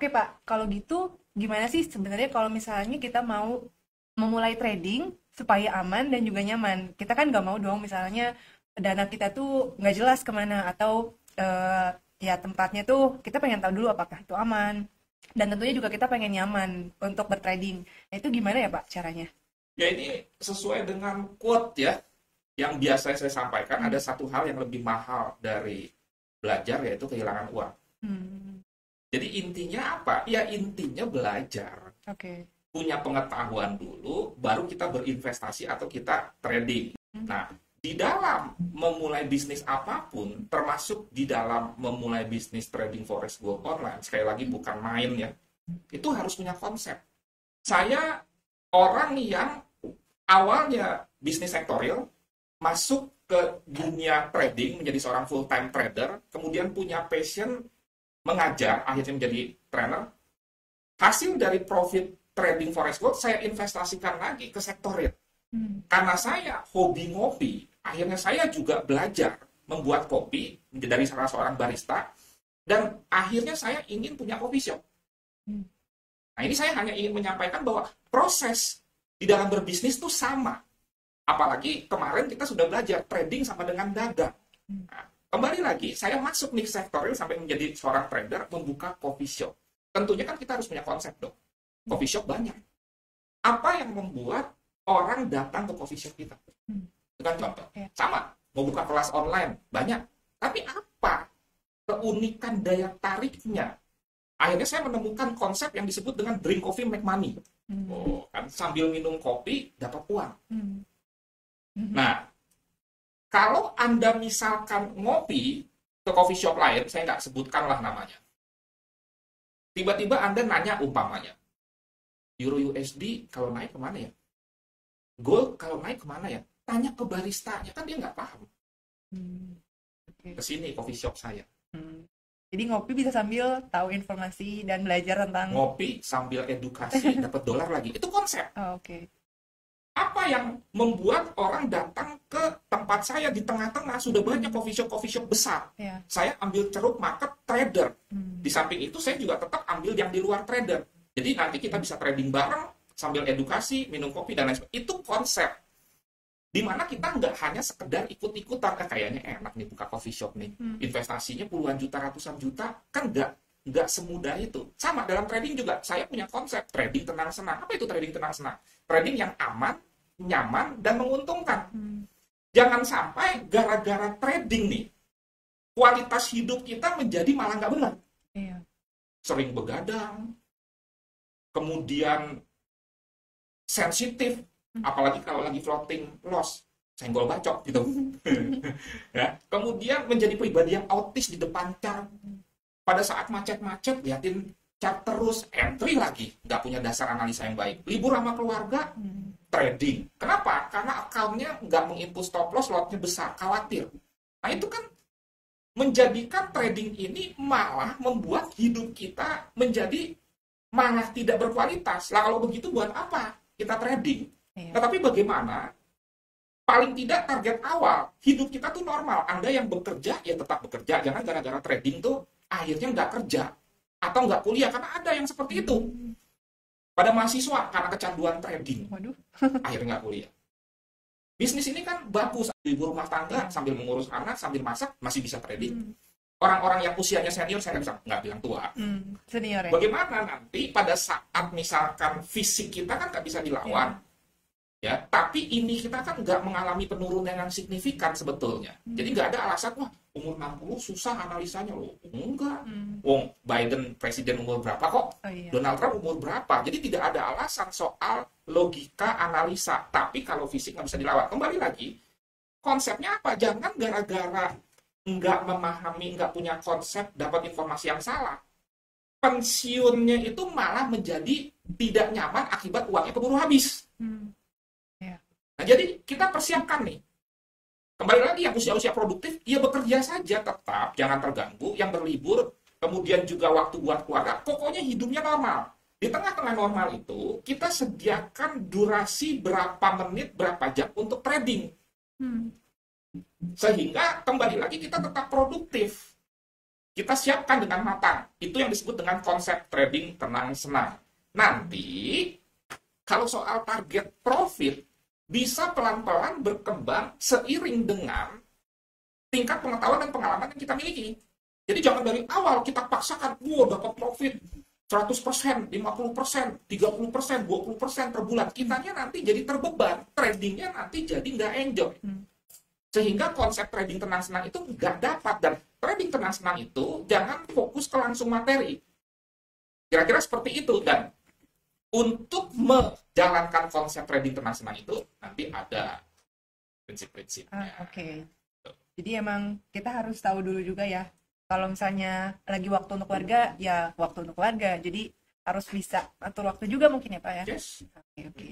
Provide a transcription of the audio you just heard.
Oke Pak, kalau gitu gimana sih sebenarnya kalau misalnya kita mau memulai trading supaya aman dan juga nyaman? Kita kan nggak mau dong misalnya dana kita tuh nggak jelas kemana atau ya tempatnya tuh kita pengen tahu dulu apakah itu aman. Dan tentunya juga kita pengen nyaman untuk bertrading. Nah, itu gimana ya Pak caranya? Ya ini sesuai dengan quote ya, yang biasa saya sampaikan, Hmm. ada satu hal yang lebih mahal dari belajar, yaitu kehilangan uang. Hmm. Jadi intinya apa? Ya intinya belajar. Oke. Punya pengetahuan dulu, baru kita berinvestasi atau kita trading. Hmm. Nah, di dalam memulai bisnis apapun, termasuk di dalam memulai bisnis trading forex gold online, sekali lagi bukan main ya, itu harus punya konsep. Saya orang yang awalnya bisnis sektorial, masuk ke dunia trading, menjadi seorang full-time trader, kemudian punya passion mengajar, akhirnya menjadi trainer. Hasil dari profit trading forex gold, saya investasikan lagi ke sektorial. Hmm. Karena saya hobi ngopi, akhirnya saya juga belajar membuat kopi dari salah seorang barista, dan akhirnya saya ingin punya coffee shop. Hmm. Nah, ini saya hanya ingin menyampaikan bahwa proses di dalam berbisnis itu sama. Apalagi kemarin kita sudah belajar trading sama dengan dagang. Hmm. Nah, kembali lagi, saya masuk nih sektorial sampai menjadi seorang trader, membuka coffee shop. Tentunya kan kita harus punya konsep dong. Coffee shop banyak. Apa yang membuat orang datang ke coffee shop kita? Hmm. Itu kan contoh. Ya. Sama, mau buka kelas online, banyak. Tapi apa keunikan daya tariknya? Akhirnya saya menemukan konsep yang disebut dengan drink coffee make money. Hmm. Oh, kan sambil minum kopi dapat uang. Hmm. Hmm. Nah, kalau Anda misalkan ngopi ke coffee shop lain, saya nggak sebutkanlah namanya. Tiba-tiba Anda nanya umpamanya, Euro USD kalau naik kemana ya? Gold kalau naik kemana ya? Tanya ke baristanya, kan dia nggak paham. Hmm. Oke. Ke sini coffee shop saya. Hmm. Jadi ngopi bisa sambil tahu informasi dan belajar tentang. Ngopi sambil edukasi, dapat dolar lagi. Itu konsep. Oh, oke. Apa yang membuat orang datang ke tempat saya di tengah-tengah? Sudah banyak coffee shop besar. Ya. Saya ambil ceruk market trader. Hmm. Di samping itu saya juga tetap ambil yang di luar trader. Jadi nanti kita bisa trading bareng sambil edukasi, minum kopi dan lain sebagainya. Itu konsep. Dimana kita nggak hanya sekedar ikut-ikutan, kayaknya enak nih buka coffee shop nih, investasinya puluhan juta, ratusan juta, kan nggak semudah itu. Sama dalam trading juga, saya punya konsep trading tenang-senang. Apa itu trading tenang-senang? Trading yang aman, nyaman, dan menguntungkan. Jangan sampai gara-gara trading nih, kualitas hidup kita menjadi malah nggak benar. Iya. Sering begadang, kemudian sensitif, apalagi kalau lagi floating loss, senggol bacok gitu. Ya. Kemudian menjadi pribadi yang autis di depan chart. Pada saat macet-macet, liatin chart terus, entry lagi, nggak punya dasar analisa yang baik. Libur sama keluarga, trading. Kenapa? Karena account-nya nggak menginput stop loss, lotnya besar, khawatir. Nah itu kan menjadikan trading ini malah membuat hidup kita menjadi malah tidak berkualitas. Lah kalau begitu buat apa kita trading? Iya. Tetapi bagaimana paling tidak target awal hidup kita tuh normal. Anda yang bekerja ya tetap bekerja, jangan gara-gara trading tuh akhirnya nggak kerja atau nggak kuliah, karena ada yang seperti itu. Pada mahasiswa karena kecanduan trading Waduh. akhirnya nggak kuliah. Bisnis ini kan bagus, ibu rumah tangga sambil mengurus anak sambil masak masih bisa trading. Orang-orang yang usianya senior, saya nggak bilang tua. Senior ya. Bagaimana nanti pada saat misalkan fisik kita kan nggak bisa dilawan, ya, tapi ini kita kan nggak mengalami penurunan yang signifikan sebetulnya. Jadi nggak ada alasan, wah umur 60 susah analisanya loh. Enggak. Wong Biden presiden umur berapa kok? Oh, iya. Donald Trump umur berapa? Jadi tidak ada alasan soal logika analisa. Tapi kalau fisik nggak bisa dilawan. Kembali lagi, konsepnya apa? Jangan gara-gara nggak memahami, nggak punya konsep, dapat informasi yang salah. Pensiunnya itu malah menjadi tidak nyaman akibat uangnya keburu habis. Nah, jadi kita persiapkan nih. Kembali lagi yang usia-usia produktif, ya bekerja saja tetap, jangan terganggu. Yang berlibur, kemudian juga waktu buat keluarga, pokoknya hidupnya normal. Di tengah-tengah normal itu, kita sediakan durasi berapa menit, berapa jam untuk trading. Sehingga kembali lagi kita tetap produktif. Kita siapkan dengan matang. Itu yang disebut dengan konsep trading tenang senang. Nanti kalau soal target profit bisa pelan-pelan berkembang seiring dengan tingkat pengetahuan dan pengalaman yang kita miliki. Jadi jangan dari awal kita paksakan, dapat profit 100%, 50%, 30%, 20% per bulan. Kitanya nanti jadi terbeban, tradingnya nanti jadi nggak enjoy. Sehingga konsep trading tenang senang itu nggak dapat. Dan trading tenang senang itu jangan fokus ke langsung materi. Kira-kira seperti itu. Dan untuk menjalankan konsep trading tenang senang itu nanti ada prinsip-prinsipnya. Oke. Jadi emang kita harus tahu dulu juga ya. Kalau misalnya lagi waktu untuk keluarga, ya waktu untuk keluarga. Jadi harus bisa atur waktu juga mungkin ya Pak ya. Yes. Oke.